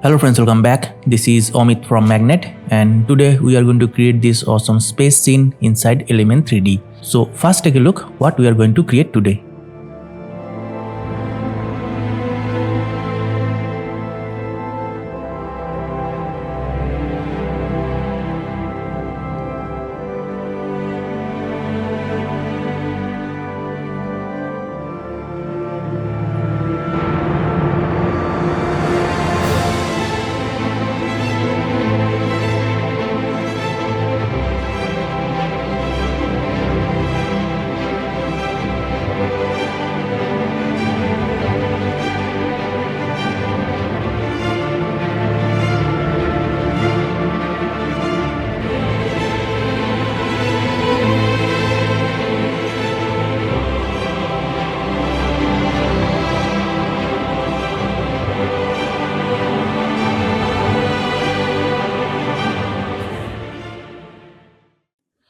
Hello friends, welcome back. This is Amit from Magnet, and today we are going to create this awesome space scene inside Element 3D. So first take a look what we are going to create today.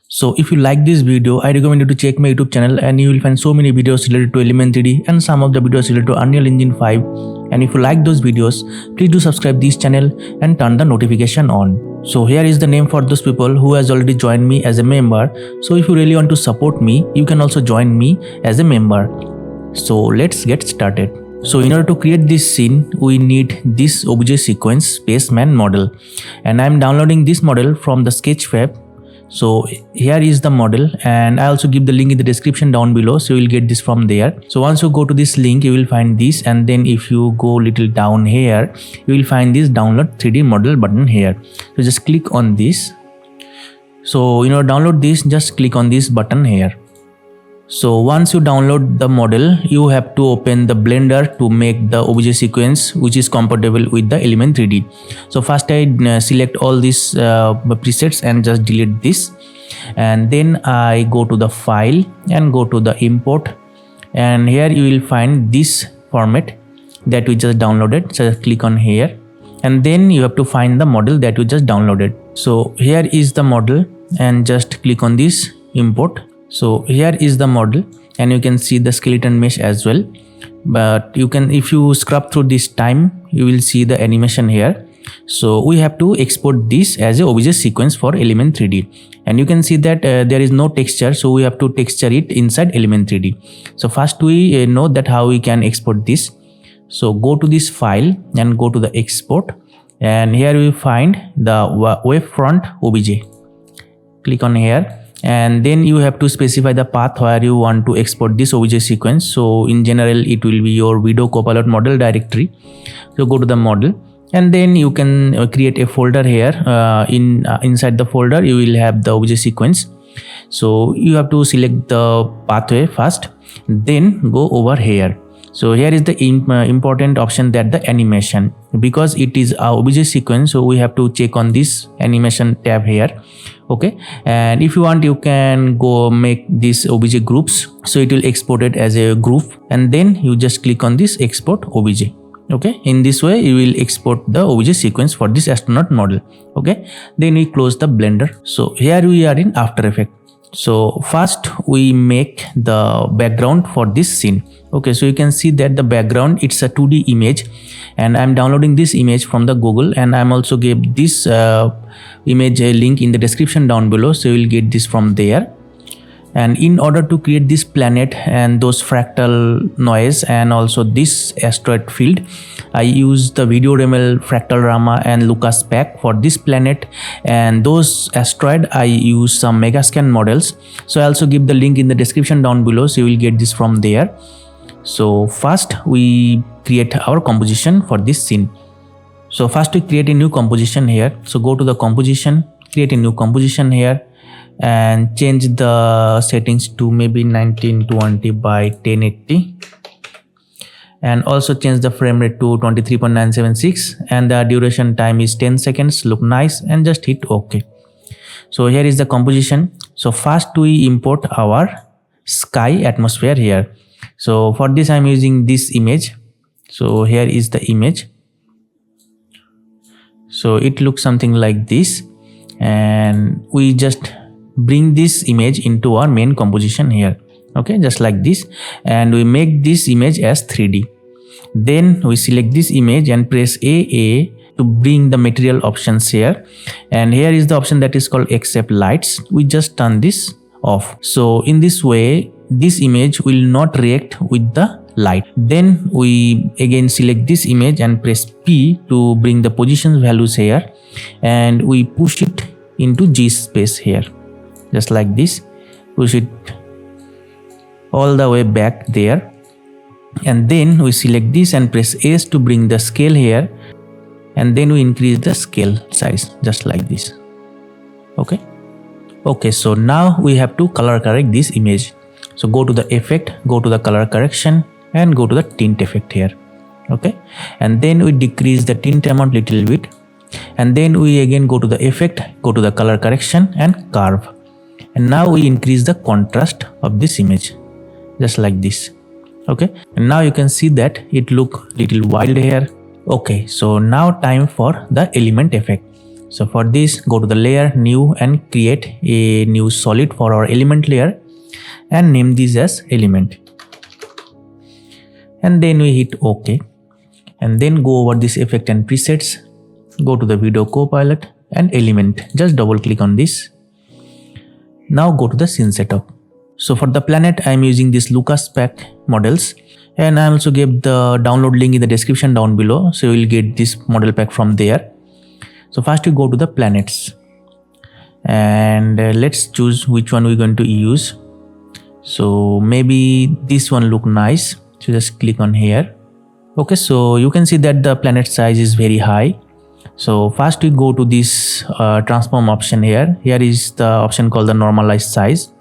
So if you like this video, I recommend you to check my YouTube channel and you will find so many videos related to Element 3D and some of the videos related to Unreal Engine 5. And if you like those videos, please do subscribe this channel and turn the notification on. So here is the name for those people who has already joined me as a member. So if you really want to support me, you can also join me as a member. So let's get started. So in order to create this scene, we need this obj sequence spaceman model. And I am downloading this model from the Sketchfab. So here is the model, and I also give the link in the description down below, so you will get this from there. So once you go to this link, you will find this, and then if you go little down here, you will find this download 3D model button here. So just click on this. So download this, just click on this button here. So once you download the model, you have to open the Blender to make the obj sequence which is compatible with the Element 3D. So first I select all these presets and just delete this, and then I go to the file and go to the import, and here you will find this format that we just downloaded. So just click on here, and then you have to find the model that you just downloaded. So here is the model, and just click on this import. So here is the model, and you can see the skeleton mesh as well, but you can, if you scrub through this time, you will see the animation here. So we have to export this as a obj sequence for Element 3D, and you can see that there is no texture, so we have to texture it inside Element 3D. So first we know that how we can export this. So go to this file and go to the export, and here we find the wavefront obj. Click on here, and then you have to specify the path where you want to export this obj sequence. So in general it will be your video copilot model directory. So go to the model, and then you can create a folder here. Inside the folder you will have the obj sequence. So you have to select the pathway first, then go over here. So here is the important option, that the animation, because it is our obj sequence, so we have to check on this animation tab here. Okay, and if you want, you can go make these obj groups, so it will export it as a group, and then you just click on this export obj. Okay, in this way you will export the obj sequence for this astronaut model. Okay, then we close the Blender. So here we are in After Effects. So first we make the background for this scene. Okay, so you can see that the background, it's a 2D image, and I'm downloading this image from the Google, and I'm also gave this image link in the description down below, so you will get this from there. And in order to create this planet and those fractal noise and also this asteroid field, I use the VideoRemel Fractal Rama and Locus pack for this planet, and those asteroid I use some Megascan models. So I also give the link in the description down below, so you will get this from there. So first we create our composition for this scene. So first we create a new composition here. So go to the composition, create a new composition here, and change the settings to maybe 1920 by 1080, and also change the frame rate to 23.976, and the duration time is 10 seconds. Look nice, and just hit OK. So here is the composition. So first we import our sky atmosphere here. So for this I'm using this image. So here is the image. So it looks something like this, and we just bring this image into our main composition here. Okay, just like this, and we make this image as 3D. Then we select this image and press AA to bring the material options here, and here is the option that is called accept lights. We just turn this off. So in this way this image will not react with the light. Then we again select this image and press P to bring the position values here, and we push it into G space here, just like this. Push it all the way back there, and then we select this and press S to bring the scale here, and then we increase the scale size just like this. Okay, so now we have to color correct this image. So go to the effect, go to the color correction, and go to the tint effect here. Okay, and then we decrease the tint amount little bit, and then we again go to the effect, go to the color correction and curve, and now we increase the contrast of this image just like this. Okay, and now you can see that it look little wild here. Okay, so now time for the element effect. So for this, go to the layer, new, and create a new solid for our element layer and name this as element, and then we hit OK, and then go over this effect and presets, go to the video copilot and element, just double click on this. Now go to the scene setup. So for the planet I am using this Locus pack models, and I also gave the download link in the description down below, so you will get this model pack from there. So first we go to the planets, and let's choose which one we're going to use. So maybe this one look nice, so just click on here. Okay, so you can see that the planet size is very high. So first we go to this transform option here. Here is the option called the normalized size.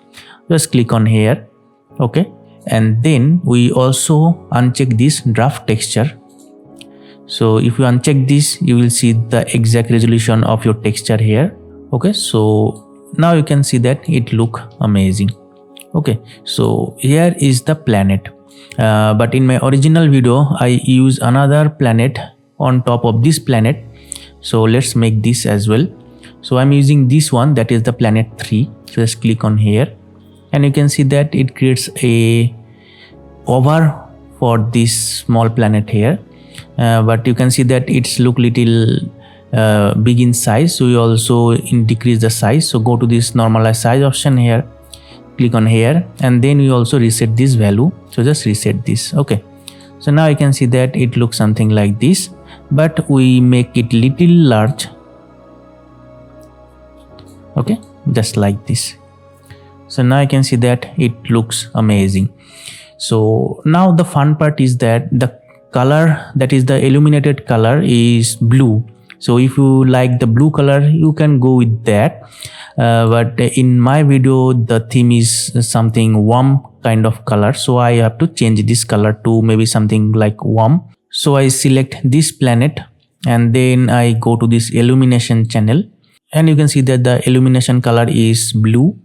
Just click on here. Okay, and then we also uncheck this draft texture. So if you uncheck this, you will see the exact resolution of your texture here. Okay, so now you can see that it look amazing. Okay, so here is the planet, but in my original video I use another planet on top of this planet. So let's make this as well. So I'm using this one, that is the planet 3. So just click on here, and you can see that it creates a cover for this small planet here, but you can see that it's look little big in size, so you also decrease the size. So go to this normalize size option here, click on here, and then you also reset this value. So just reset this. Okay, so now you can see that it looks something like this, but we make it little large. Okay, just like this. So now you can see that it looks amazing. So now the fun part is that the color, that is the illuminated color, is blue. So if you like the blue color, you can go with that, but in my video the theme is something warm kind of color, so I have to change this color to maybe something like warm. So I select this planet, and then I go to this illumination channel, and you can see that the illumination color is blue.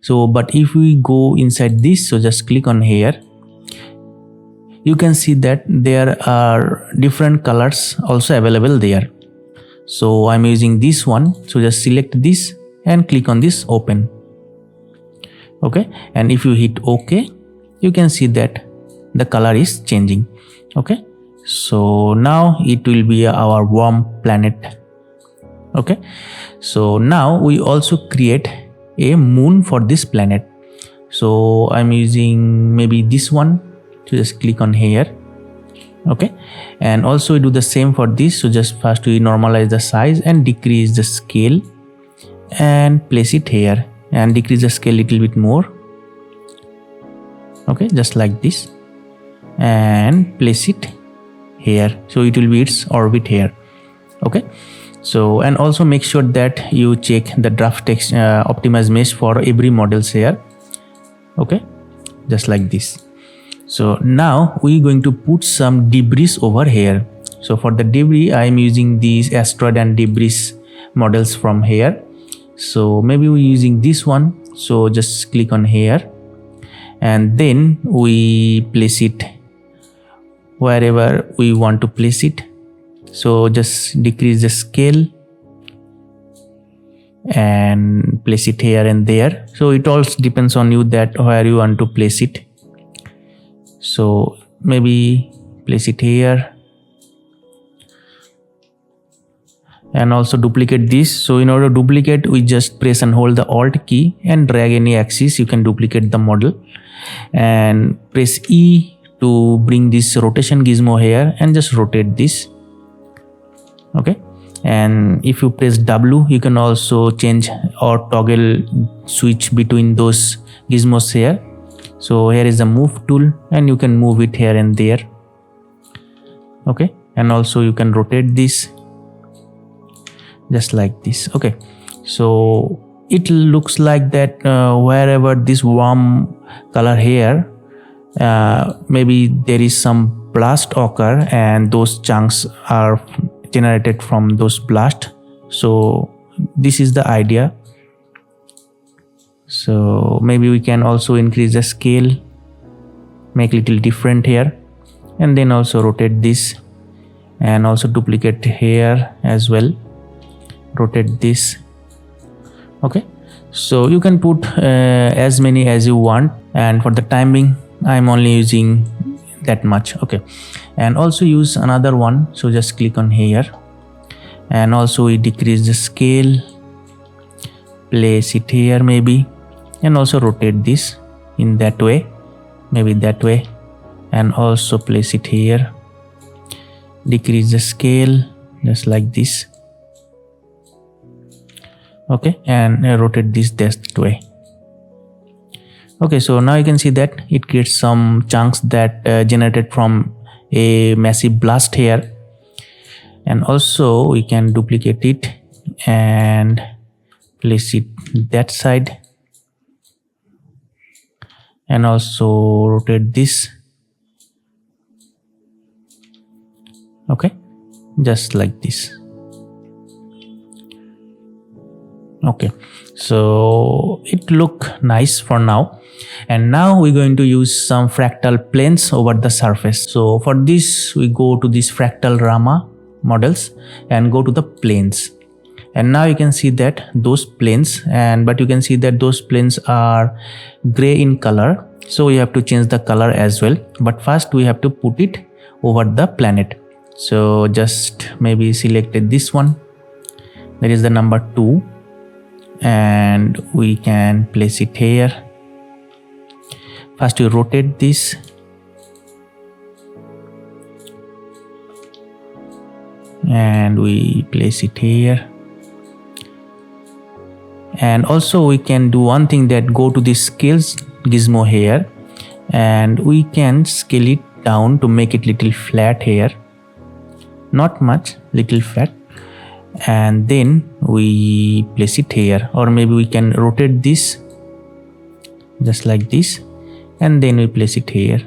So but if we go inside this, so just click on here, you can see that there are different colors also available there. So I'm using this one, so just select this and click on this open. Okay, and if you hit OK, you can see that the color is changing. Okay, so now it will be our warm planet. Okay, so now we also create a moon for this planet. So I'm using maybe this one, so just click on here. Okay, and also we do the same for this. So just first we normalize the size and decrease the scale and place it here, and decrease the scale little bit more. Okay, just like this, and place it here, so it will be its orbit here. Okay, so and also make sure that you check the draft text optimize mesh for every models here. Okay, just like this. So now we're going to put some debris over here. So for the debris, I am using these asteroid and debris models from here. So maybe we're using this one. So just click on here, and then we place it wherever we want to place it. So just decrease the scale and place it here and there. So it all depends on you that where you want to place it. So maybe place it here. and also duplicate this. So in order to duplicate, we just press and hold the Alt key and drag any axis. You can duplicate the model and press E to bring this rotation gizmo here and just rotate this. Okay, and if you press W, you can also change or toggle switch between those gizmos here. So here is the move tool and you can move it here and there. Okay, and also you can rotate this just like this. Okay, so it looks like that wherever this warm color here, maybe there is some blast occur and those chunks are generated from those blast. So this is the idea. So maybe we can also increase the scale, make little different here, and then also rotate this and also duplicate here as well, rotate this. Okay, so you can put as many as you want, and for the timing I'm only using that much. Okay, and also use another one. So just click on here and also we decrease the scale, place it here maybe, and also rotate this in that way, maybe that way, and also place it here, decrease the scale just like this. Okay, and rotate this that way. Okay, so now you can see that it creates some chunks that generated from a massive blast here, and also we can duplicate it and place it that side, and also rotate this. Okay, just like this. Okay, so it look nice for now, and now we're going to use some fractal planes over the surface. So for this we go to this fractal Rama models and go to the planes, and now you can see that those planes, but you can see that those planes are gray in color, so we have to change the color as well. But first we have to put it over the planet. So just maybe selected this one, that is the number 2, and we can place it here. First we rotate this and we place it here, and also we can do one thing, that go to this scales gizmo here and we can scale it down to make it little flat here, not much, little flat, and then we place it here, or maybe we can rotate this just like this and then we place it here.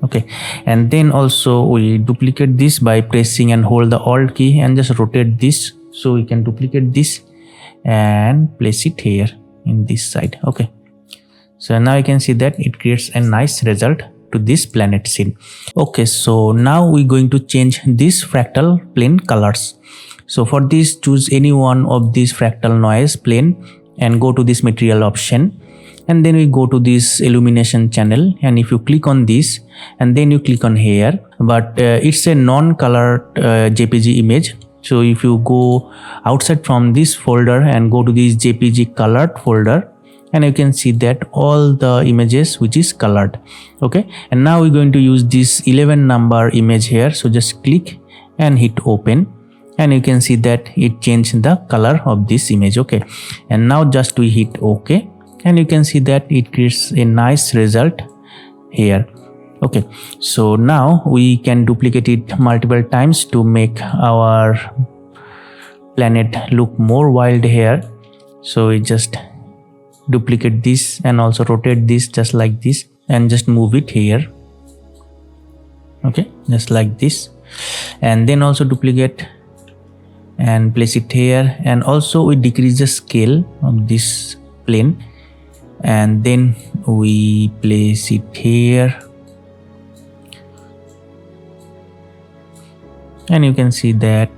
Okay, and then also we duplicate this by pressing and hold the Alt key and just rotate this, so we can duplicate this and place it here in this side. Okay, so now you can see that it creates a nice result to this planet scene. Okay, so now we're going to change this fractal plane colors. So for this, choose any one of these fractal noise plane and go to this material option, and then we go to this illumination channel, and if you click on this and then you click on here, but it's a non-colored JPG image. So if you go outside from this folder and go to this JPG colored folder, and you can see that all the images which is colored. Okay, and now we're going to use this 11 number image here. So just click and hit open, and you can see that it changed the color of this image. Okay, and now just we hit OK, and you can see that it creates a nice result here. Okay, so now we can duplicate it multiple times to make our planet look more wild here. So we just duplicate this and also rotate this just like this and just move it here. Okay, just like this, and then also duplicate and place it here, and also we decrease the scale of this plane and then we place it here, and you can see that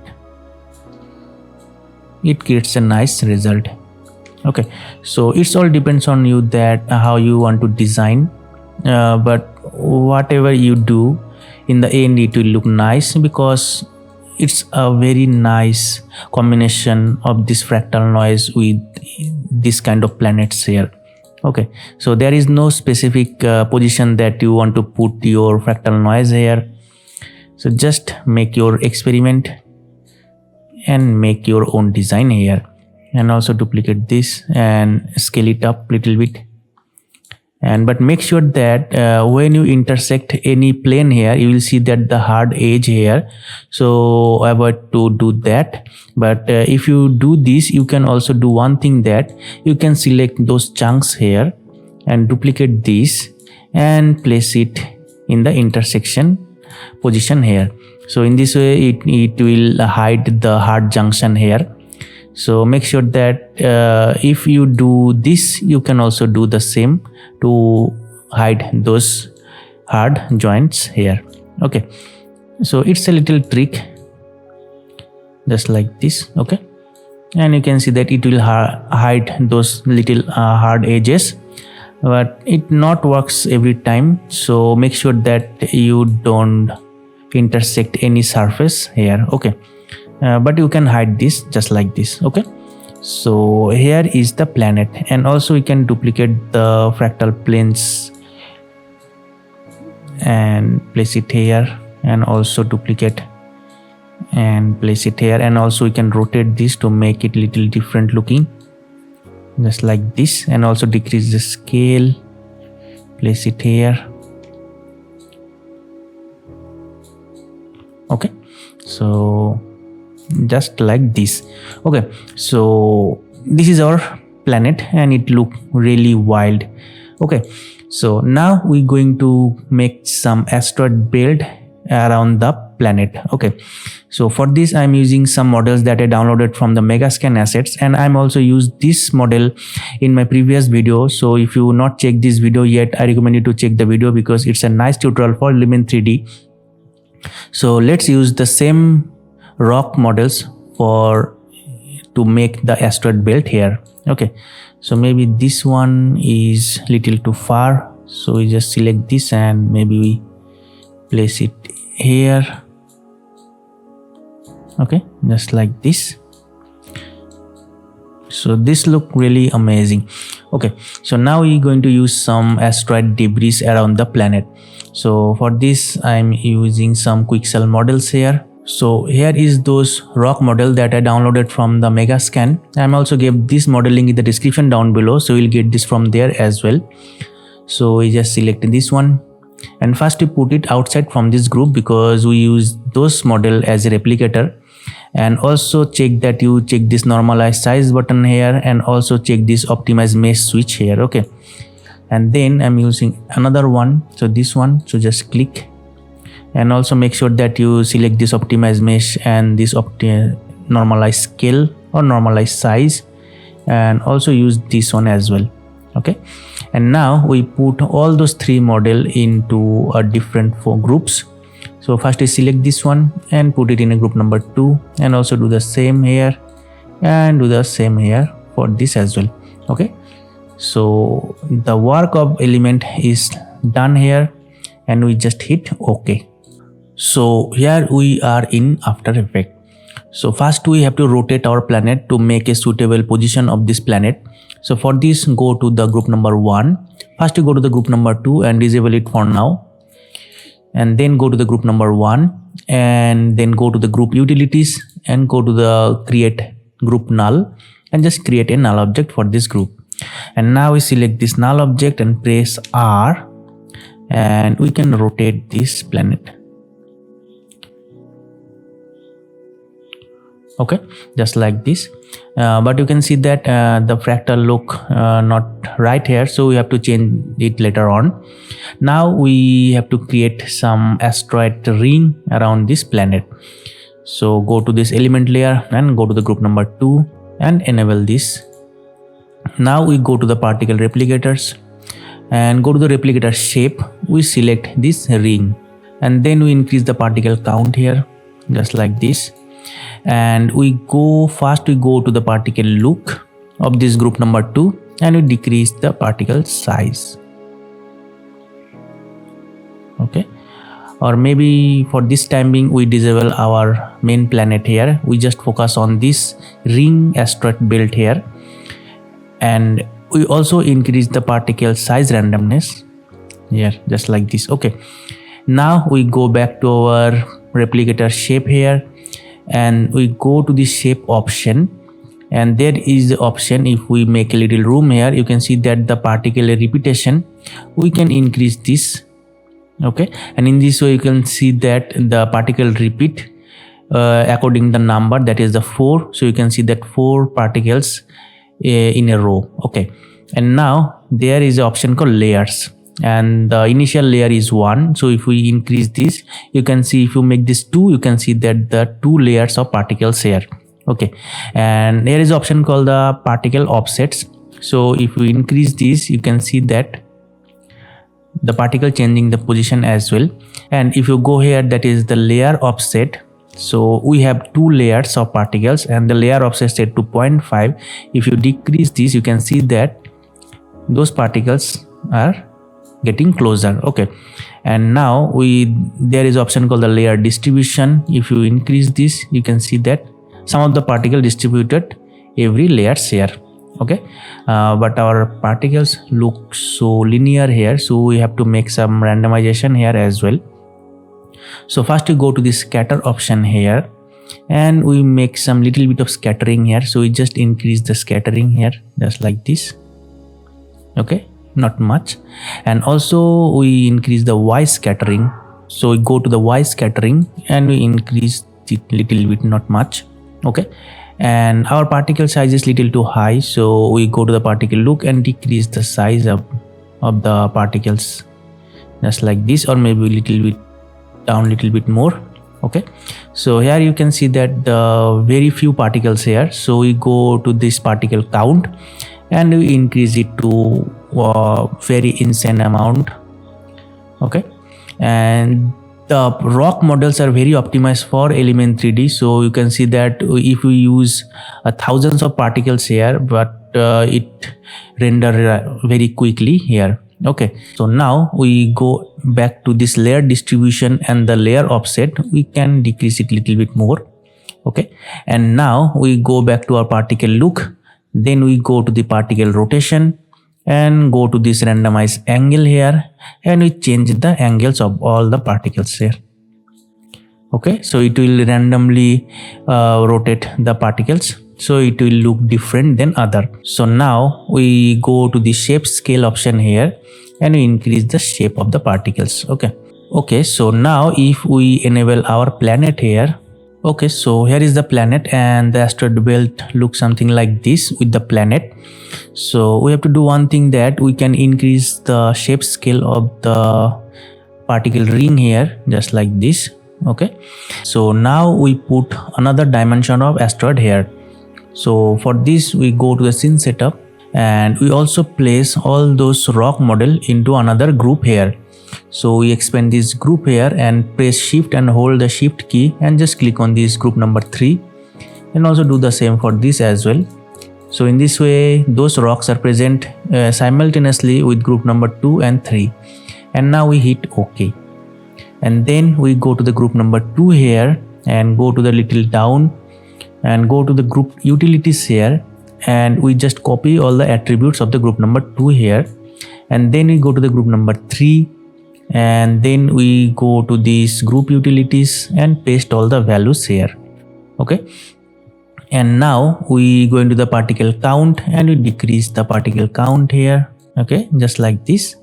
it creates a nice result. Okay, so it's all depends on you that how you want to design, but whatever you do, in the end it will look nice, because it's a very nice combination of this fractal noise with this kind of planets here. Okay, so there is no specific position that you want to put your fractal noise here. So just make your experiment and make your own design here, and also duplicate this and scale it up little bit. And but make sure that when you intersect any plane here, you will see that the hard edge here, so avoid to do that. But if you do this, you can also do one thing, that you can select those chunks here and duplicate this and place it in the intersection position here. So in this way it will hide the hard junction here. So make sure that if you do this, you can also do the same to hide those hard joints here. Okay, so it's a little trick, just like this. Okay, and you can see that it will hide those little hard edges, but it not works every time. So make sure that you don't intersect any surface here. Okay, but you can hide this just like this. Okay, so here is the planet, and also we can duplicate the fractal planes and place it here, and also duplicate and place it here, and also we can rotate this to make it little different looking, just like this, and also decrease the scale, place it here. Okay, so just like this. Okay, so this is our planet and it look really wild. Okay, so now we're going to make some asteroid belt around the planet. Okay, so for this I'm using some models that I downloaded from the Megascan assets, and I'm also used this model in my previous video. So if you not check this video yet, I recommend you to check the video, because it's a nice tutorial for Element 3D. So let's use the same rock models to make the asteroid belt here. Okay, so maybe this one is little too far, so we just select this and maybe we place it here. Okay, just like this. So this look really amazing. Okay, so now we're going to use some asteroid debris around the planet. So for this I'm using some Quixel models here. So here is those rock model that I downloaded from the Megascan. I'm also gave this model link in the description down below, so you'll get this from there as well. So we just select this one, and first we put it outside from this group, because we use those model as a replicator. And also check that you check this normalize size button here, and also check this optimize mesh switch here. Okay, and then I'm using another one, so this one, so just click, and also make sure that you select this optimize mesh and this normalize scale or normalize size, and also use this one as well. Okay, and now we put all those three model into a different 4 groups. So first we select this one and put it in a group number 2, and also do the same here and do the same here for this as well. Okay, so the work of element is done here, and we just hit OK. So here we are in After Effects. So first we have to rotate our planet to make a suitable position of this planet. So for this, go to the group number 1. First you go to the group number 2 and disable it for now, and then go to the group number 1, and then go to the group utilities and go to the create group null, and just create a null object for this group. And now we select this null object and press R, and we can rotate this planet. Okay, just like this. But you can see that the fractal look not right here, so we have to change it later on. Now we have to create some asteroid ring around this planet. So go to this element layer and go to the group number 2 and enable this. Now we go to the particle replicators and go to the replicator shape. We select this ring, and then we increase the particle count here, just like this. And we go to the particle look of this group number 2, and we decrease the particle size. Okay, or maybe for this time being we disable our main planet here. We just focus on this ring asteroid belt here, and we also increase the particle size randomness here, just like this. Okay, now we go back to our replicator shape here, and we go to the shape option, and there is the option, if we make a little room here, you can see that the particle repetition, we can increase this. Okay, and in this way you can see that the particle repeat according the number, that is the 4. So you can see that 4 particles in a row. Okay, and now there is an option called layers, and the initial layer is 1. So if we increase this, you can see if you make this 2, you can see that the 2 layers of particles here. Okay, and there is an option called the particle offsets. So if we increase this, you can see that the particle changing the position as well. And if you go here, that is the layer offset. So we have 2 layers of particles, and the layer offset set to 0.5. If you decrease this, you can see that those particles are getting closer. Okay, and now there is option called the layer distribution. If you increase this, you can see that some of the particle distributed every layers here. Okay, but our particles look so linear here, so we have to make some randomization here as well. So first we go to the scatter option here, and we make some little bit of scattering here. So we just increase the scattering here, just like this. Okay, not much. And also we increase the Y scattering. So we go to the Y scattering and we increase it little bit, not much. Okay, and our particle size is little too high, so we go to the particle look and decrease the size of the particles, just like this, or maybe a little bit down, little bit more. Okay, so here you can see that the very few particles here. So we go to this particle count and we increase it to very insane amount. Okay, and the rock models are very optimized for element 3D. So you can see that if we use thousands of particles here, but it render very quickly here. Okay, so now we go back to this layer distribution and the layer offset. We can decrease it a little bit more. Okay, and now we go back to our particle look. Then we go to the particle rotation and go to this randomized angle here, and we change the angles of all the particles here. Okay, so it will randomly rotate the particles, so it will look different than other. So now we go to the shape scale option here, and we increase the shape of the particles. Okay, so now if we enable our planet here. Okay, so here is the planet, and the asteroid belt looks something like this with the planet. So we have to do one thing, that we can increase the shape scale of the particle ring here, just like this. Okay, so now we put another dimension of asteroid here. So for this we go to the scene setup, and we also place all those rock model into another group here. So we expand this group here and press shift and hold the shift key and just click on this group number 3, and also do the same for this as well. So in this way those rocks are present simultaneously with group number 2 and 3. And now we hit OK, and then we go to the group number 2 here and go to the little down and go to the group utilities here, and we just copy all the attributes of the group number 2 here, and then we go to the group number 3, and then we go to these group utilities and paste all the values here. Okay, and now we go into the particle count and we decrease the particle count here. Okay, just like this.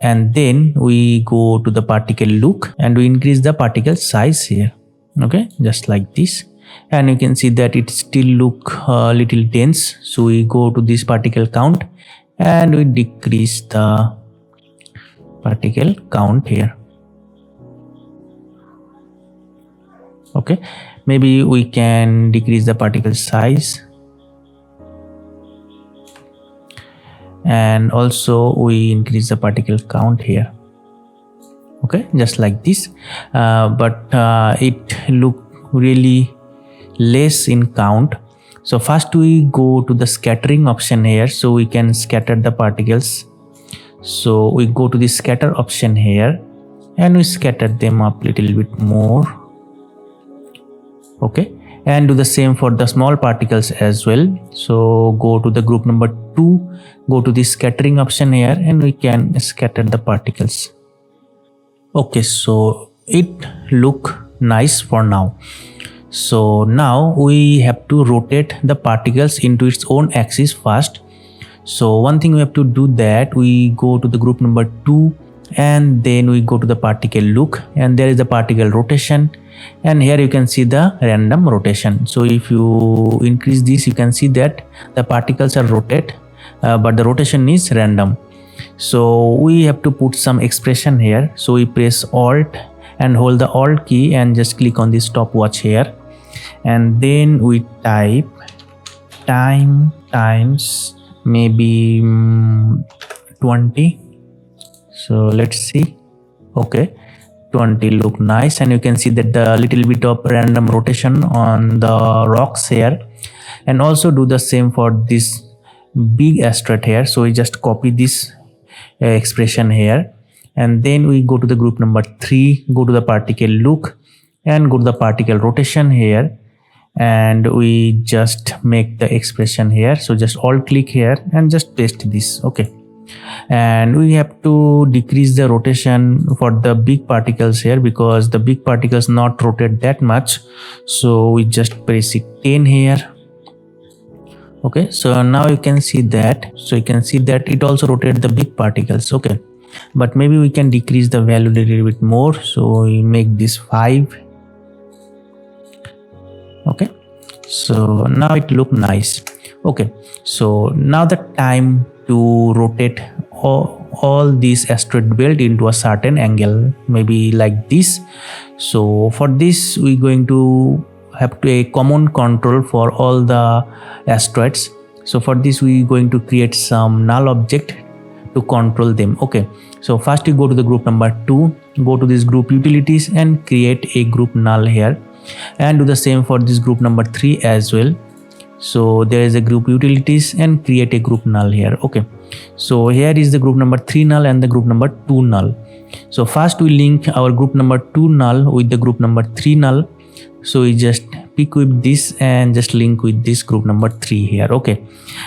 And then we go to the particle look and we increase the particle size here. Okay, just like this. And you can see that it still look a little dense, so we go to this particle count and we decrease the particle count here. Okay, maybe we can decrease the particle size, and also we increase the particle count here. Okay, just like this. But it look really less in count. So first we go to the scattering option here, so we can scatter the particles. So we go to the scatter option here, and we scatter them up little bit more. Okay, and do the same for the small particles as well. So go to the group number 2, go to the scattering option here, and we can scatter the particles. Okay, so it look nice for now. So now we have to rotate the particles into its own axis first. So one thing we have to do, that we go to the group number 2 and then we go to the particle look, and there is the particle rotation, and here you can see the random rotation. So if you increase this, you can see that the particles are rotate, but the rotation is random. So we have to put some expression here. So we press Alt and hold the Alt key and just click on this stopwatch here, and then we type time times maybe 20. So let's see. Okay, 20 look nice, and you can see that the little bit of random rotation on the rocks here. And also do the same for this big asteroid here. So we just copy this expression here, and then we go to the group number 3, go to the particle look and go to the particle rotation here, and we just make the expression here. So just alt click here and just paste this. Okay, and we have to decrease the rotation for the big particles here, because the big particles not rotate that much. So we just press it 10 here. Okay, so now you can see that, it also rotates the big particles. Okay, but maybe we can decrease the value a little bit more. So we make this 5. Okay, so now it look nice. Okay, so now the time to rotate all these asteroid belt into a certain angle, maybe like this. So for this we going to have a common control for all the asteroids. So for this we going to create some null object to control them. Okay, so first you go to the group number 2, go to this group utilities and create a group null here, and do the same for this group number 3 as well. So there is a group utilities and create a group null here. Okay, so here is the group number 3 null and the group number 2 null. So first we link our group number 2 null with the group number 3 null. So we just pick with this and just link with this group number 3 here. Okay,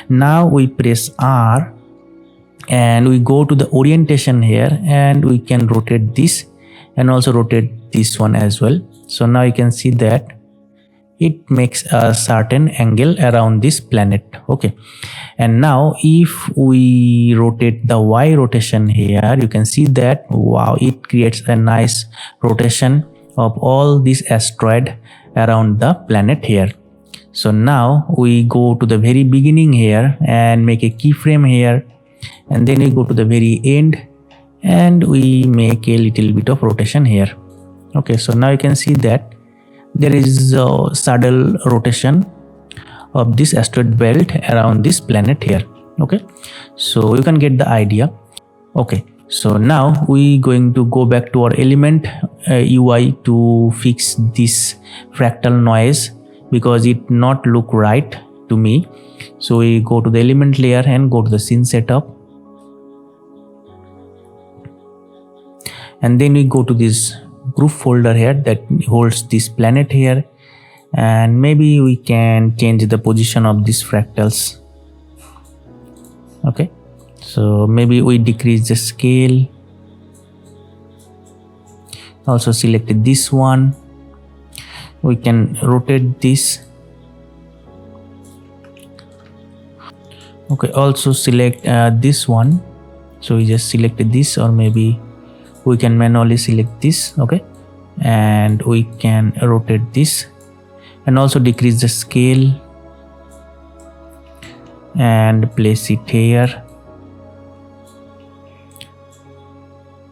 now we press R and we go to the orientation here, and we can rotate this and also rotate this one as well. So now you can see that it makes a certain angle around this planet. Okay, and now if we rotate the Y rotation here, you can see that, wow, it creates a nice rotation of all this asteroid around the planet here. So now we go to the very beginning here and make a keyframe here, and then we go to the very end and we make a little bit of rotation here. Okay, so now you can see that there is a saddle rotation of this asteroid belt around this planet here. Okay, so you can get the idea. Okay, so now we going to go back to our element UI to fix this fractal noise, because it not look right to me. So we go to the element layer and go to the scene setup, and then we go to this group folder here that holds this planet here, and maybe we can change the position of these fractals. Okay, so maybe we decrease the scale. Also select this one, we can rotate this. Okay, also select this one. So we just select this, or maybe we can manually select this. Okay, and we can rotate this and also decrease the scale and place it here.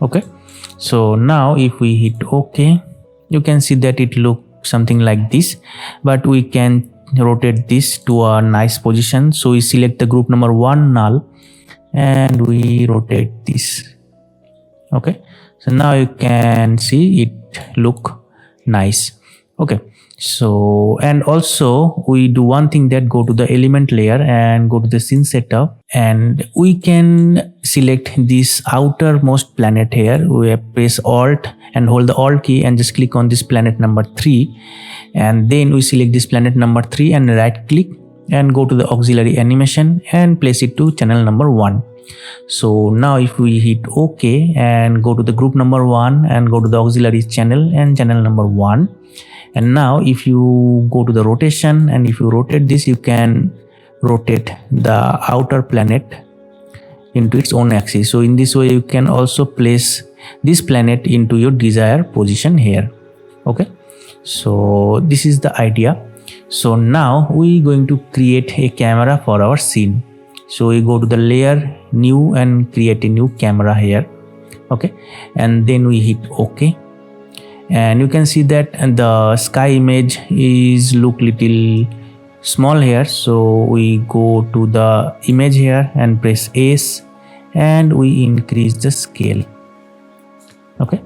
Okay, so now if we hit OK, you can see that it looks something like this, but we can rotate this to a nice position. So we select the group number 1 null and we rotate this. Okay, so now you can see it look nice. Okay, so and also we do one thing, that go to the element layer and go to the scene setup, and we can select this outermost planet here. We have press alt and hold the alt key and just click on this planet number 3, and then we select this planet number 3 and right click and go to the auxiliary animation and place it to channel number 1. So now if we hit OK and go to the group number 1 and go to the auxiliary channel and channel number 1, and now if you go to the rotation and if you rotate this, you can rotate the outer planet into its own axis. So in this way you can also place this planet into your desired position here. Okay, so this is the idea. So now we going to create a camera for our scene. So we go to the layer, new, and create a new camera here. Okay, and then we hit OK, and you can see that the sky image is look little small here. So we go to the image here and press S and we increase the scale. Okay,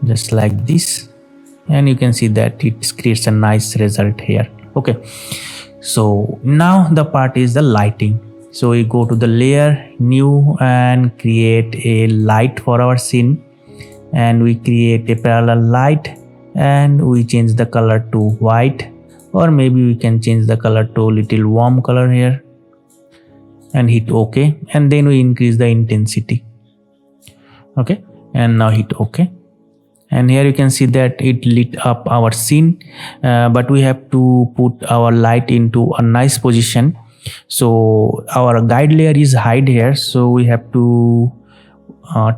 just like this, and you can see that it creates a nice result here. Okay, so now the part is the lighting. So we go to the layer, new, and create a light for our scene, and we create a parallel light and we change the color to white, or maybe we can change the color to little warm color here and hit OK, and then we increase the intensity. Okay, and now hit OK, and here you can see that it lit up our scene, but we have to put our light into a nice position. So our guide layer is hide here, so we have to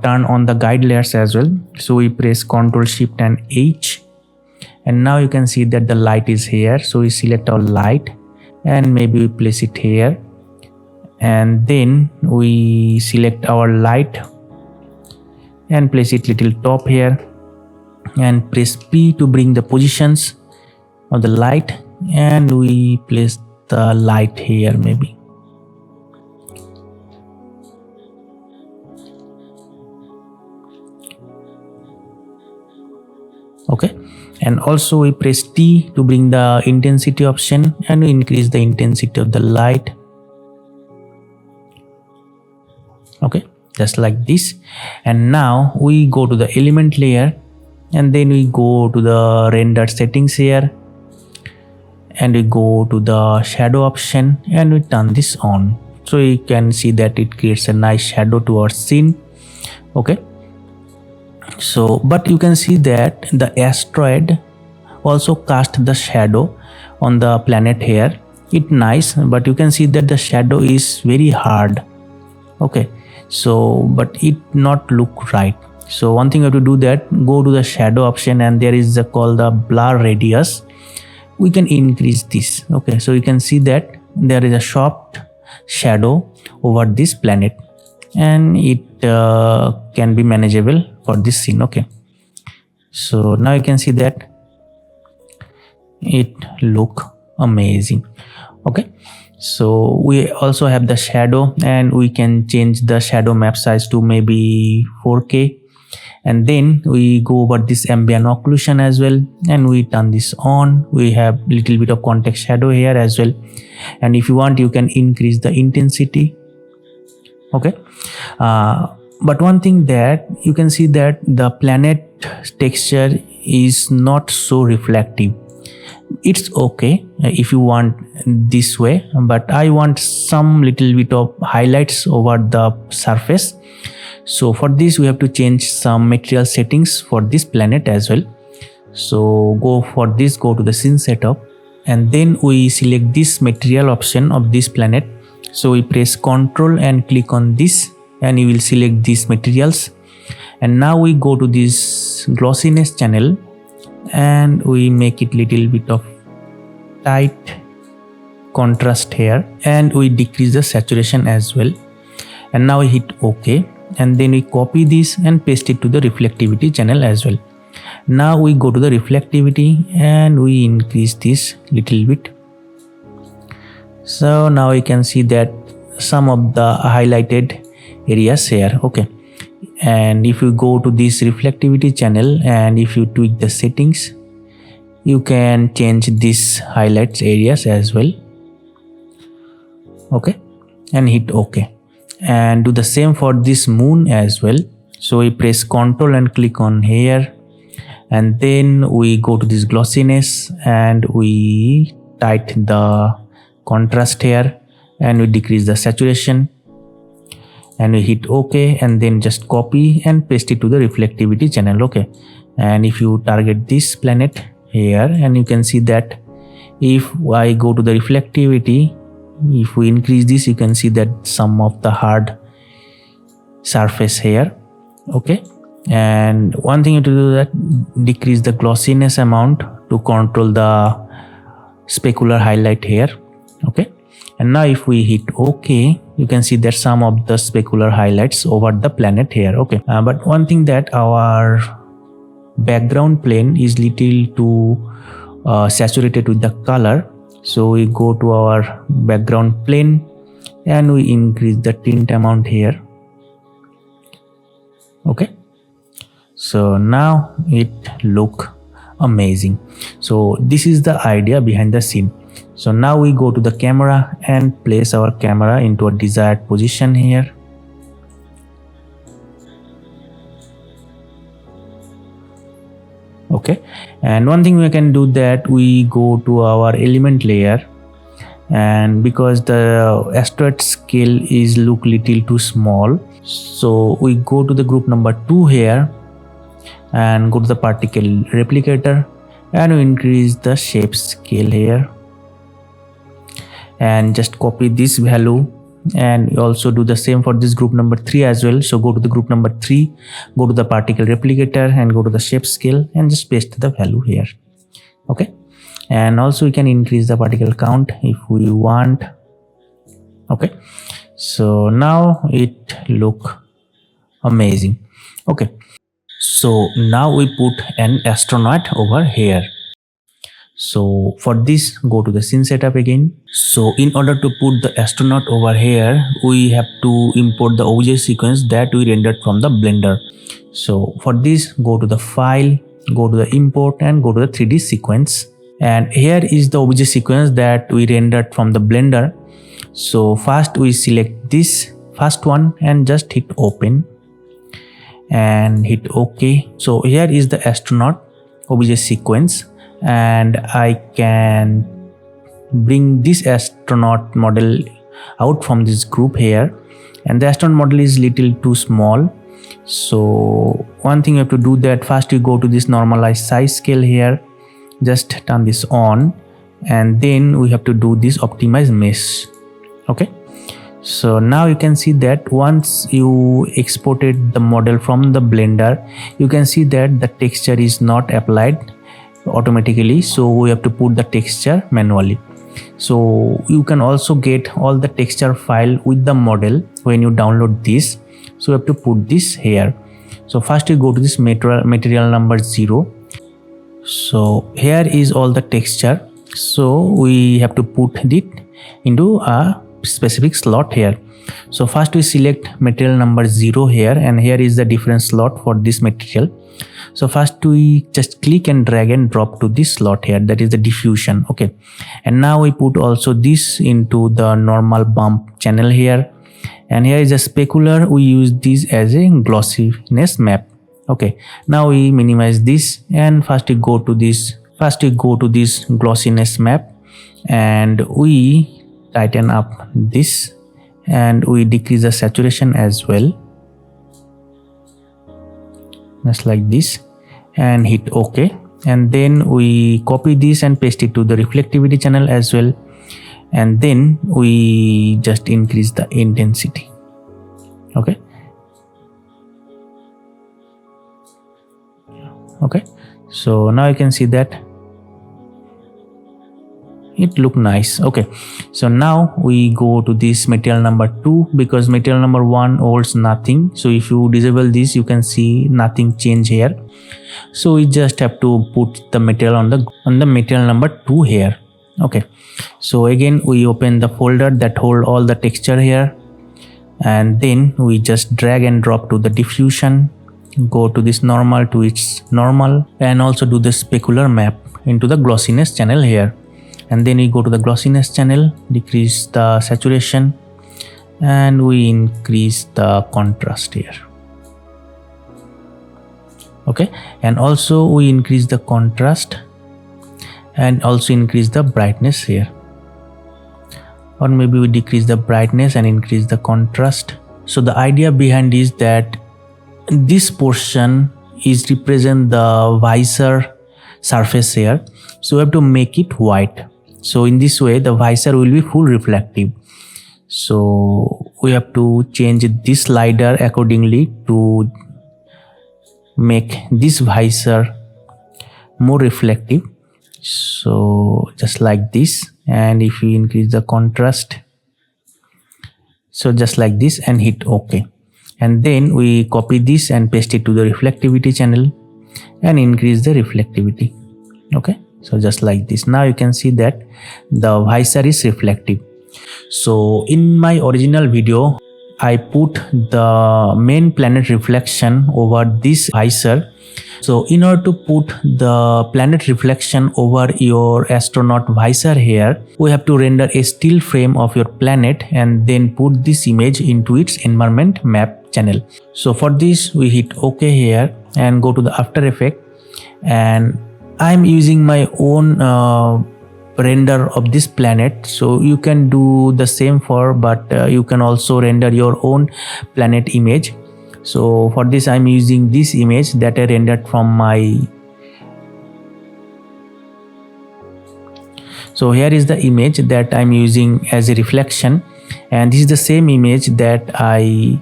turn on the guide layers as well. So we press Ctrl Shift and H, and now you can see that the light is here. So we select our light and maybe we place it here, and then we select our light and place it little top here, and press P to bring the positions of the light, and we place the light here maybe. Okay, and also we press T to bring the intensity option and we increase the intensity of the light. Okay, just like this. And now we go to the element layer and then we go to the render settings here, and we go to the shadow option and we turn this on. So you can see that it creates a nice shadow to our scene. Okay, so but you can see that the asteroid also cast the shadow on the planet here. It's nice, but you can see that the shadow is very hard. Okay, so but it not look right. So one thing you have to do, that go to the shadow option and there is called the blur radius. We can increase this. Okay, so you can see that there is a soft shadow over this planet, and it can be manageable for this scene. Okay, so now you can see that it look amazing. Okay, so we also have the shadow, and we can change the shadow map size to maybe 4K, and then we go over this ambient occlusion as well and we turn this on. We have little bit of context shadow here as well, and if you want you can increase the intensity. Okay, but one thing that you can see that the planet texture is not so reflective. It's okay if you want this way, but I want some little bit of highlights over the surface. So for this we have to change some material settings for this planet as well. So go for this, go to the scene setup, and then we select this material option of this planet. So we press Ctrl and click on this, and you will select these materials. And now we go to this glossiness channel and we make it little bit of tight contrast here, and we decrease the saturation as well. And now we hit OK, and then we copy this and paste it to the reflectivity channel as well. Now we go to the reflectivity and we increase this little bit. So now you can see that some of the highlighted areas here. Okay, and if you go to this reflectivity channel and if you tweak the settings, you can change this highlights areas as well. Okay, and hit OK, and do the same for this moon as well. So we press Ctrl and click on here, and then we go to this glossiness and we tighten the contrast here, and we decrease the saturation, and we hit OK, and then just copy and paste it to the reflectivity channel. Okay, and if you target this planet here, and you can see that if I go to the reflectivity, if we increase this, you can see that some of the hard surface here. Okay, and one thing you have to do that decrease the glossiness amount to control the specular highlight here. Okay, and now if we hit OK, you can see that some of the specular highlights over the planet here. Okay, but one thing that our background plane is little too saturated with the color, so we go to our background plane and we increase the tint amount here. Okay, so now it look amazing. So this is the idea behind the scene. So now we go to the camera and place our camera into a desired position here. Okay, and one thing we can do that we go to our element layer, and because the asteroid scale is look little too small, so we go to the group number 2 here and go to the particle replicator, and we increase the shape scale here, and just copy this value, and also do the same for this group number 3 as well. So go to the group number 3, go to the particle replicator and go to the shape scale and just paste the value here. Okay, and also we can increase the particle count if we want. Okay, so now it look amazing. Okay, so now we put an astronaut over here. So for this, go to the scene setup again. So in order to put the astronaut over here, we have to import the OBJ sequence that we rendered from the Blender. So for this, go to the file, go to the import and go to the 3D sequence. And here is the OBJ sequence that we rendered from the Blender. So first we select this first one and just hit open and hit OK. So here is the astronaut OBJ sequence, and I can bring this astronaut model out from this group here, and the astronaut model is little too small. So one thing you have to do that first you go to this normalized size scale here, just turn this on, and then we have to do this optimize mesh. Okay, so now you can see that once you exported the model from the Blender, you can see that the texture is not applied automatically, so we have to put the texture manually. So you can also get all the texture file with the model when you download this, so you have to put this here. So first you go to this material number 0. So here is all the texture, so we have to put it into a specific slot here. So first we select material number 0 here, and here is the different slot for this material. So first we just click and drag and drop to this slot here, that is the diffusion. Okay, and now we put also this into the normal bump channel here, and here is a specular, we use this as a glossiness map. Okay, now we minimize this, and first we go to this glossiness map, and we tighten up this, and we decrease the saturation as well, just like this, and hit OK, and then we copy this and paste it to the reflectivity channel as well, and then we just increase the intensity. Okay, so now you can see that it look nice. Okay, so now we go to this material number 2, because material number 1 holds nothing. So if you disable this, you can see nothing change here. So we just have to put the material on the material number 2 here. Okay, so again we open the folder that hold all the texture here, and then we just drag and drop to the diffusion, go to this normal to its normal, and also do the specular map, into the glossiness channel here, and then we go to the glossiness channel, decrease the saturation, and we increase the contrast here. Okay, and also we increase the contrast and also increase the brightness here, or maybe we decrease the brightness and increase the contrast. So the idea behind is that this portion is represent the visor surface here, so we have to make it white. So in this way the visor will be full reflective, so we have to change this slider accordingly to make this visor more reflective. So just like this, and if we increase the contrast, so just like this, and hit OK, and then we copy this and paste it to the reflectivity channel and increase the reflectivity. Okay, so just like this, now you can see that the visor is reflective. So in my original video I put the main planet reflection over this visor. So in order to put the planet reflection over your astronaut visor here, we have to render a still frame of your planet and then put this image into its environment map channel. So for this we hit OK here and go to the After Effects, and I'm using my own render of this planet, so you can do the same but you can also render your own planet image. So for this I'm using this image that I rendered from my, so here is the image that I'm using as a reflection, and this is the same image that I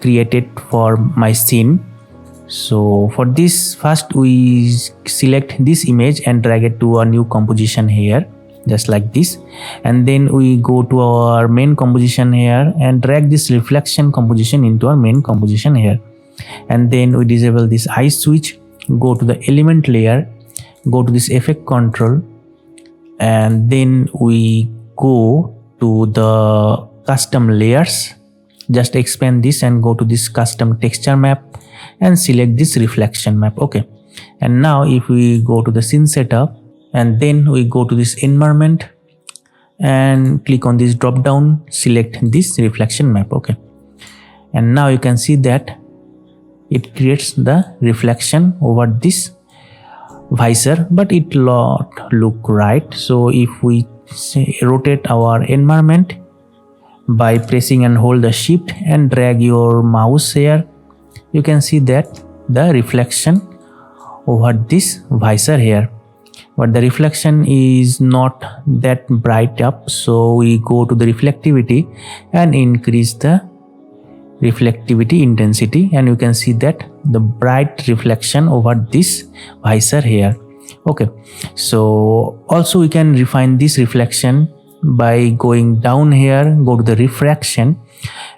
created for my scene. So for this, first we select this image and drag it to a new composition here, just like this, and then we go to our main composition here and drag this reflection composition into our main composition here, and then we disable this ice switch, go to the element layer, go to this effect control, and then we go to the custom layers, just expand this and go to this custom texture map and select this reflection map. Okay, and now if we go to the scene setup and then we go to this environment and click on this drop down, select this reflection map. Okay, and now you can see that it creates the reflection over this visor, but it not look right. So if we rotate our environment by pressing and hold the shift and drag your mouse here, you can see that the reflection over this visor here, but the reflection is not that bright up. So we go to the reflectivity and increase the reflectivity intensity, and you can see that the bright reflection over this visor here. Okay, so also we can refine this reflection by going down here, go to the refraction,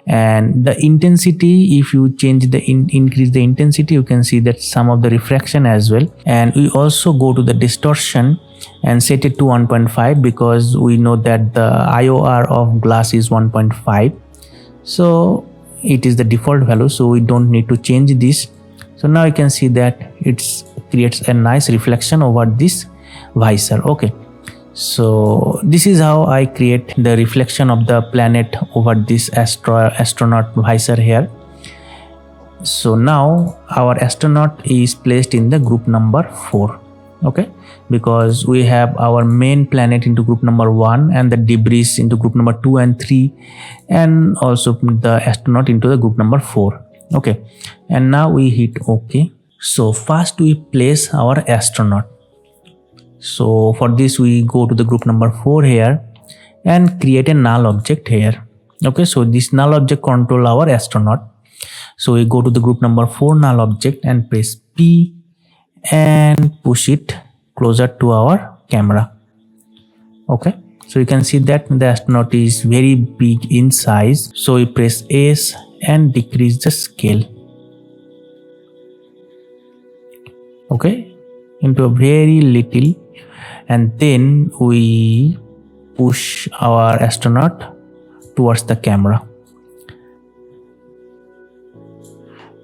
and the intensity, if you change the increase the intensity, you can see that some of the refraction as well. And we also go to the distortion and set it to 1.5 because we know that the IOR of glass is 1.5, so it is the default value, so we don't need to change this. So now you can see that it creates a nice reflection over this visor. Okay, so this is how I create the reflection of the planet over this astronaut visor here. So now our astronaut is placed in the group number 4. Okay, because we have our main planet into group number 1 and the debris into group number 2 and 3, and also the astronaut into the group number 4. Okay, and now we hit OK. So first we place our astronaut. So for this we go to the group number 4 here and create a null object here. Okay, so this null object control our astronaut. So we go to the group number 4 null object and press P and push it closer to our camera. Okay, so you can see that the astronaut is very big in size, so we press S and decrease the scale. Okay, into a very little, and then we push our astronaut towards the camera.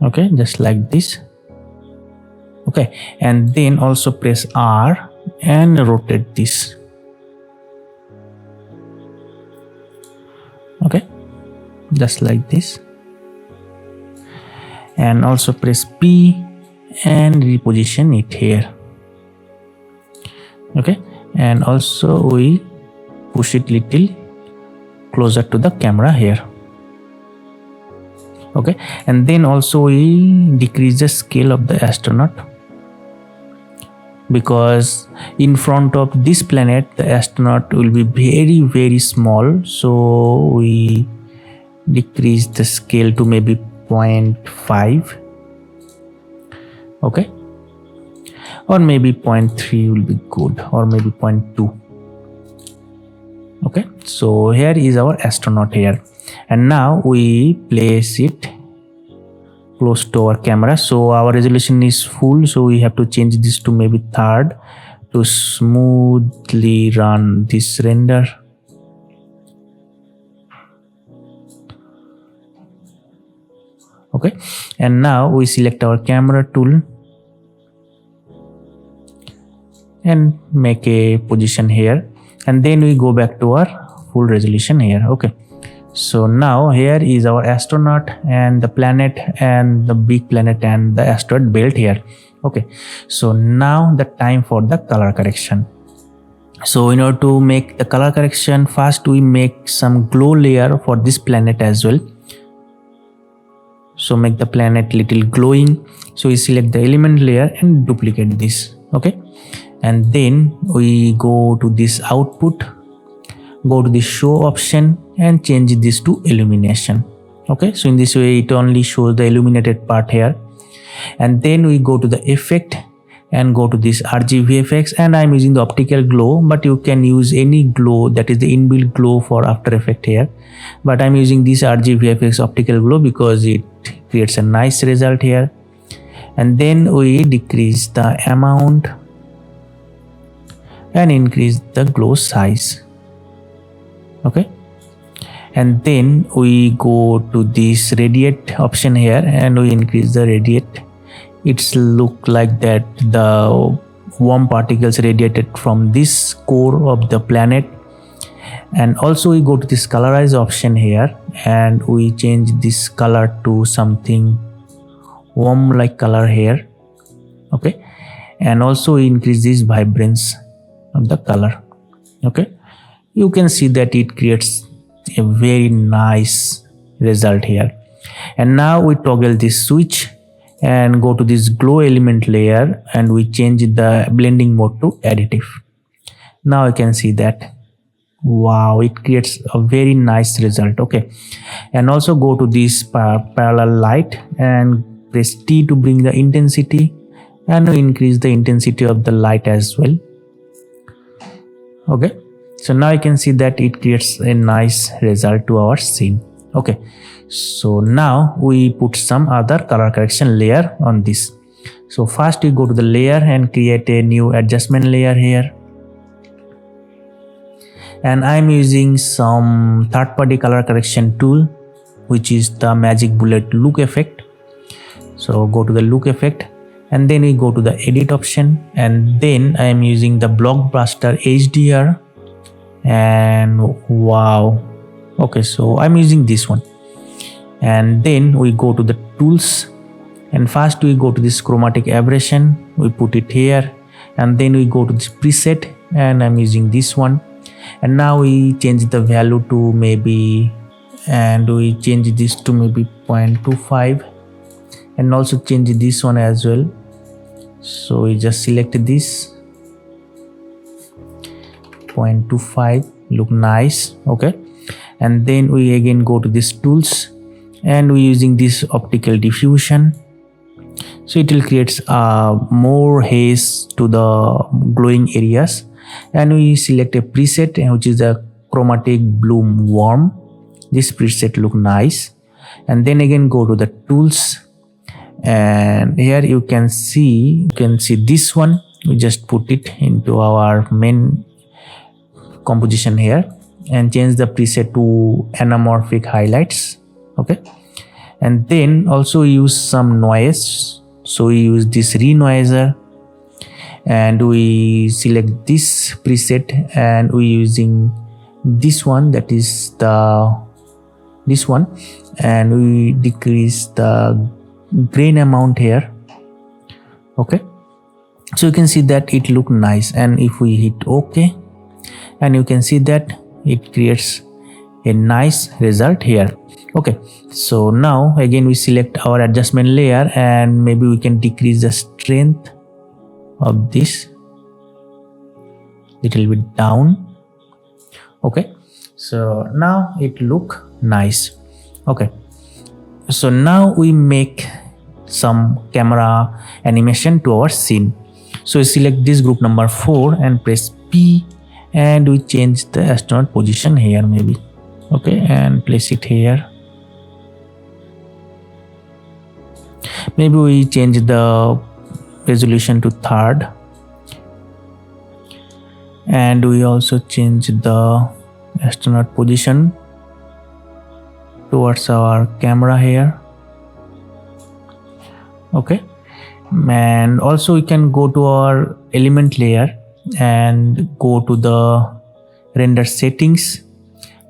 Okay, just like this. Okay, and then also press R and rotate this. Okay, just like this, and also press P and reposition it here. Okay, and also we push it little closer to the camera here. Okay, and then also we decrease the scale of the astronaut, because in front of this planet the astronaut will be very small, so we decrease the scale to maybe 0.5. okay, or maybe 0.3 will be good, or maybe 0.2. okay, so here is our astronaut here, and now we place it close to our camera. So our resolution is full, so we have to change this to maybe third to smoothly run this render. Okay, and now we select our camera tool and make a position here, and then we go back to our full resolution here. Okay, so now here is our astronaut and the planet and the big planet and the asteroid belt here. Okay, so now the time for the color correction. So in order to make the color correction, first we make some glow layer for this planet as well. So make the planet little glowing, so we select the element layer and duplicate this. Okay, and then we go to this output, go to the show option and change this to illumination. Okay, so in this way it only shows the illuminated part here, and then we go to the effect and go to this RGVFX, and I'm using the optical glow, but you can use any glow that is the inbuilt glow for After Effects here, but I'm using this RGVFX optical glow because it creates a nice result here. And then we decrease the amount and increase the glow size. Okay, and then we go to this radiate option here and we increase the radiate. It's look like that the warm particles radiated from this core of the planet. And also we go to this colorize option here and we change this color to something warm like color here. Okay, and also we increase this vibrance of the color. Okay, you can see that it creates a very nice result here. And now we toggle this switch and go to this glow element layer and we change the blending mode to additive. Now you can see that, wow, it creates a very nice result. Okay, and also go to this parallel light and press T to bring the intensity and increase the intensity of the light as well. Okay, so now you can see that it creates a nice result to our scene. Okay, so now we put some other color correction layer on this. So first we go to the layer and create a new adjustment layer here, and I'm using some third-party color correction tool, which is the Magic Bullet look effect. So go to the look effect and then we go to the edit option, and then I am using the Blockbuster HDR, and wow, okay, so I'm using this one. And then we go to the tools and first we go to this chromatic aberration, we put it here, and then we go to this preset and I'm using this one. And now we change the value to maybe, and we change this to maybe 0.25, and also change this one as well. So we just select this 0.25, look nice. Okay, and then we again go to this tools and we're using this optical diffusion, so it will create more haze to the glowing areas. And we select a preset which is a chromatic bloom warm. This preset look nice. And then again go to the tools, and here you can see this one. We just put it into our main composition here and change the preset to anamorphic highlights. Okay, and then also use some noise, so we use this renoiser, and we select this preset, and we using this one, that is this one, and we decrease the grain amount here. Okay, so you can see that it look nice, and if we hit OK, and you can see that it creates a nice result here. Okay, so now again we select our adjustment layer, and maybe we can decrease the strength of this little bit down. Okay, so now it look nice. Okay, so now we make some camera animation to our scene. So we select this group number 4 and press P, and we change the astronaut position here maybe. Okay, and place it here. Maybe we change the resolution to 3rd, and we also change the astronaut position towards our camera here. Okay, and also we can go to our element layer and go to the render settings,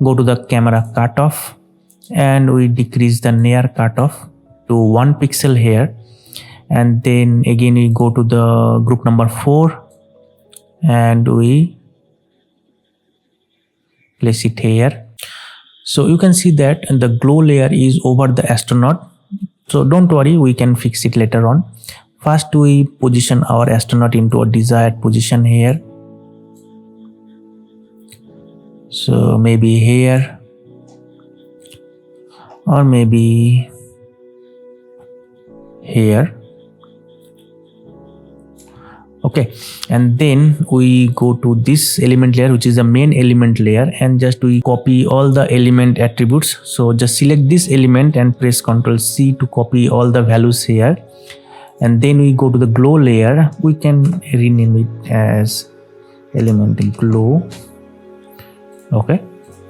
go to the camera cutoff, and we decrease the near cutoff to 1 pixel here, and then again we go to the group number 4 and we place it here. So you can see that the glow layer is over the astronaut, so don't worry, we can fix it later on. First we position our astronaut into a desired position here, so maybe here, or maybe here. Okay, and then we go to this element layer, which is the main element layer, and just we copy all the element attributes. So just select this element and press Ctrl C to copy all the values here, and then we go to the glow layer. We can rename it as element glow. Okay,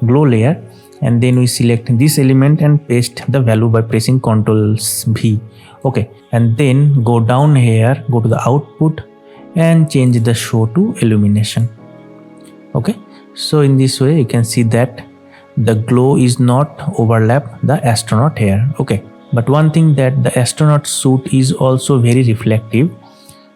glow layer, and then we select this element and paste the value by pressing Ctrl V. Okay, and then go down here, go to the output and change the show to illumination. Okay, so in this way you can see that the glow is not overlap the astronaut here. Okay, but one thing, that the astronaut suit is also very reflective.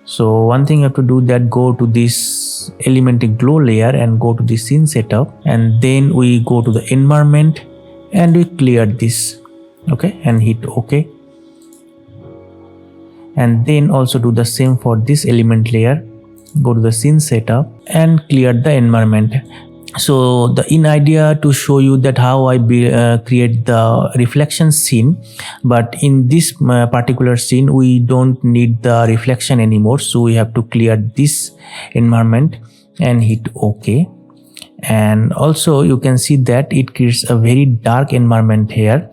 So one thing you have to do, that go to this element glow layer and go to the scene setup, and then we go to the environment and we clear this. Okay, and hit OK, and then also do the same for this element layer. Go to the scene setup and clear the environment. So in idea to show you that how I create the reflection scene, but in this particular scene we don't need the reflection anymore, so we have to clear this environment and hit OK. And also you can see that it creates a very dark environment here,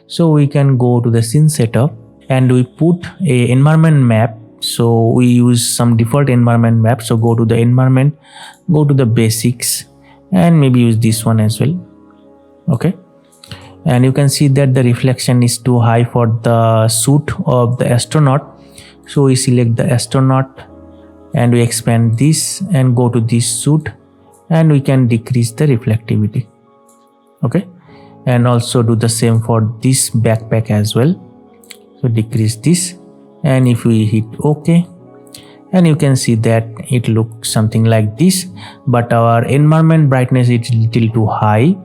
so we can go to the scene setup and we put a environment map. So we use some default environment map, so go to the environment, go to the basics, and maybe use this one as well. Okay, and you can see that the reflection is too high for the suit of the astronaut, so we select the astronaut and we expand this and go to this suit, and we can decrease the reflectivity. Okay, and also do the same for this backpack as well. So decrease this, and if we hit OK, and you can see that it looks something like this, but our environment brightness is little too high,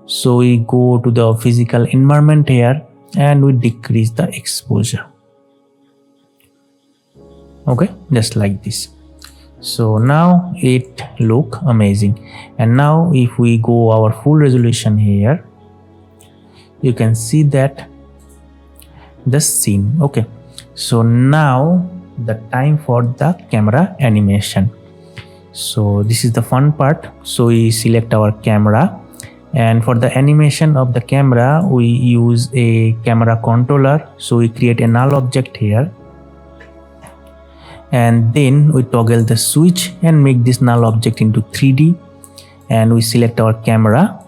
so we go to the physical environment here and we decrease the exposure. Okay, just like this. So now it look amazing. And now if we go our full resolution here, you can see that the scene. Okay, so now the time for the camera animation. So this is the fun part. So we select our camera, and for the animation of the camera we use a camera controller. So we create a null object here, and then we toggle the switch and make this null object into 3D, and we select our camera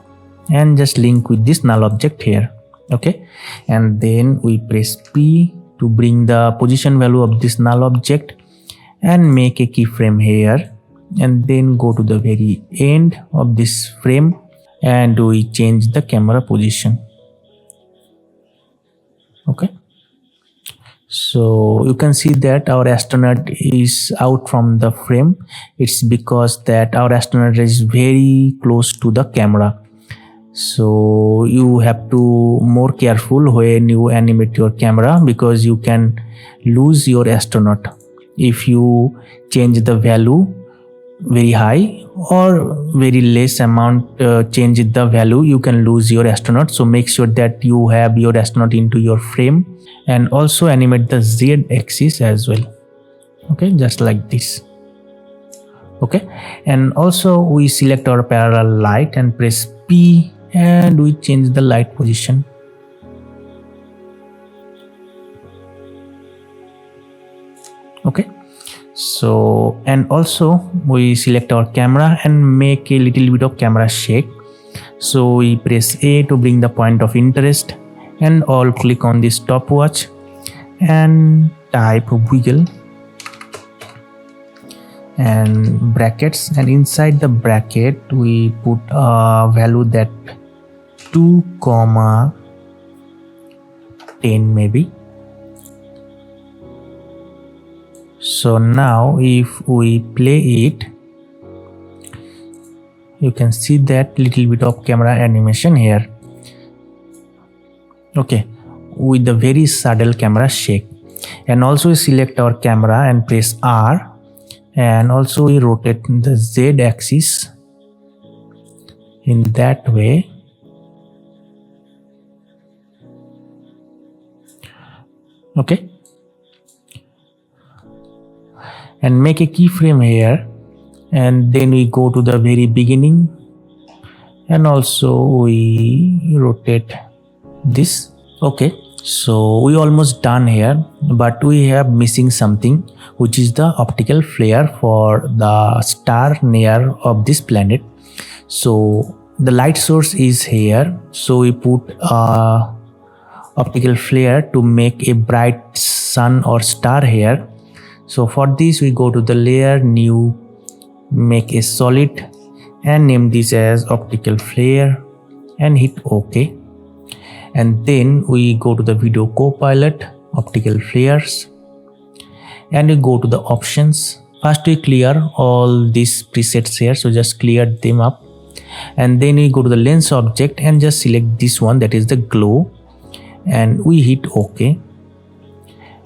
and just link with this null object here. Okay, and then we press P to bring the position value of this null object, and make a keyframe here, and then go to the very end of this frame and we change the camera position. Okay, so you can see that our astronaut is out from the frame. It's because that our astronaut is very close to the camera, so you have to more careful when you animate your camera, because you can lose your astronaut if you change the value very high or very less amount. Change the value, you can lose your astronaut. So make sure that you have your astronaut into your frame, and also animate the Z axis as well. Okay, just like this. Okay, and also we select our parallel light and press P, and we change the light position. Okay, so and also we select our camera and make a little bit of camera shake. So we press A to bring the point of interest, and all click on this stopwatch and type wiggle and brackets, and inside the bracket we put a value that 2,10 maybe. So now if we play it, you can see that little bit of camera animation here. Okay, with the very subtle camera shake. And also we select our camera and press R, and also we rotate the Z axis in that way. Okay, and make a keyframe here, and then we go to the very beginning, and also we rotate this. Okay, so we almost done here, but we have missing something, which is the optical flare for the star near of this planet. So the light source is here, so we put a optical flare to make a bright sun or star here. So for this we go to the layer, new, make a solid and name this as optical flare and hit OK. And then we go to the video copilot, optical flares, and we go to the options. First we clear all these presets here, so just clear them up, and then we go to the lens object and just select this one, that is the glow, and we hit OK.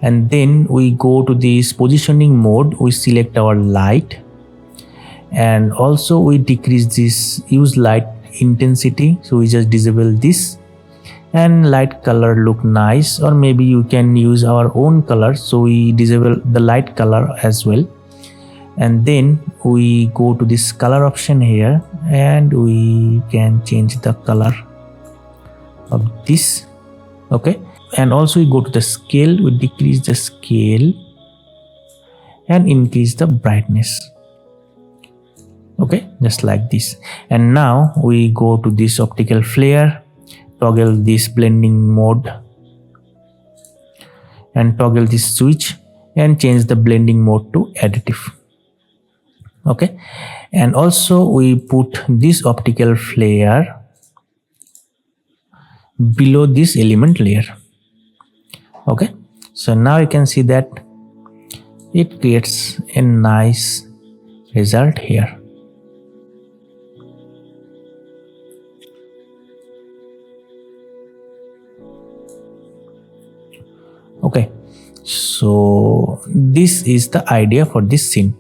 And then we go to this positioning mode, we select our light, and also we decrease this use light intensity, so we just disable this, and light color look nice, or maybe you can use our own color, so we disable the light color as well. And then we go to this color option here, and we can change the color of this. Okay, and also we go to the scale, we decrease the scale and increase the brightness. Okay, just like this. And now we go to this optical flare, toggle this blending mode and toggle this switch and change the blending mode to additive. Okay, and also we put this optical flare below this element layer. Okay, so now you can see that it creates a nice result here. Okay, so this is the idea for this scene.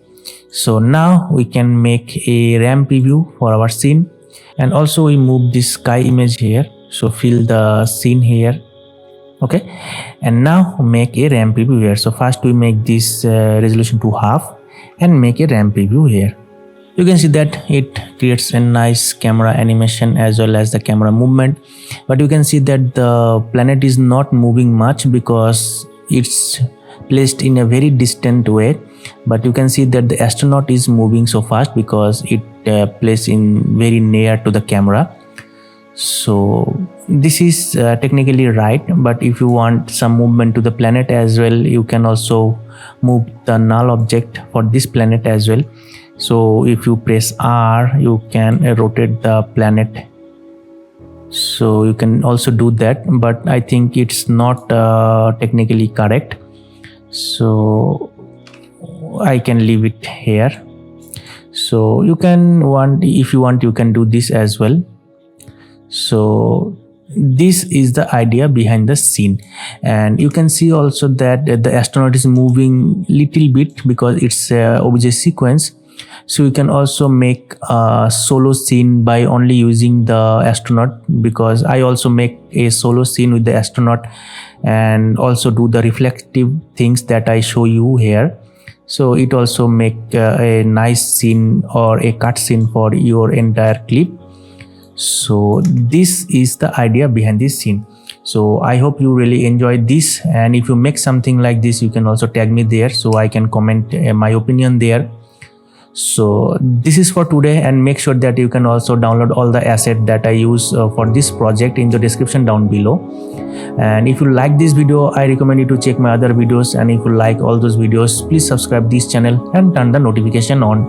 So now we can make a ramp preview for our scene, and also we move this sky image here, so fill the scene here. Okay, and now make a ramp preview here. So first we make this resolution to half and make a ramp preview here. You can see that it creates a nice camera animation as well as the camera movement, but you can see that the planet is not moving much because it's placed in a very distant way, but you can see that the astronaut is moving so fast because it placed in very near to the camera. So this is technically right, but if you want some movement to the planet as well, you can also move the null object for this planet as well. So if you press R, you can rotate the planet, so you can also do that, but I think it's not technically correct, so I can leave it here. So you can if you want, you can do this as well. So this is the idea behind the scene, and you can see also that the astronaut is moving little bit because it's a obj sequence. So you can also make a solo scene by only using the astronaut, because I also make a solo scene with the astronaut and also do the reflective things that I show you here. So it also make a nice scene or a cut scene for your entire clip. So this is the idea behind this scene. So I hope you really enjoyed this, and if you make something like this, you can also tag me there so I can comment my opinion there. So this is for today, and make sure that you can also download all the assets that I use for this project in the description down below. And if you like this video, I recommend you to check my other videos, and if you like all those videos, please subscribe this channel and turn the notification on.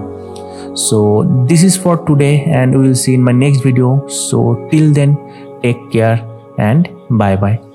So this is for today, and we will see in my next video. So till then, take care and bye bye.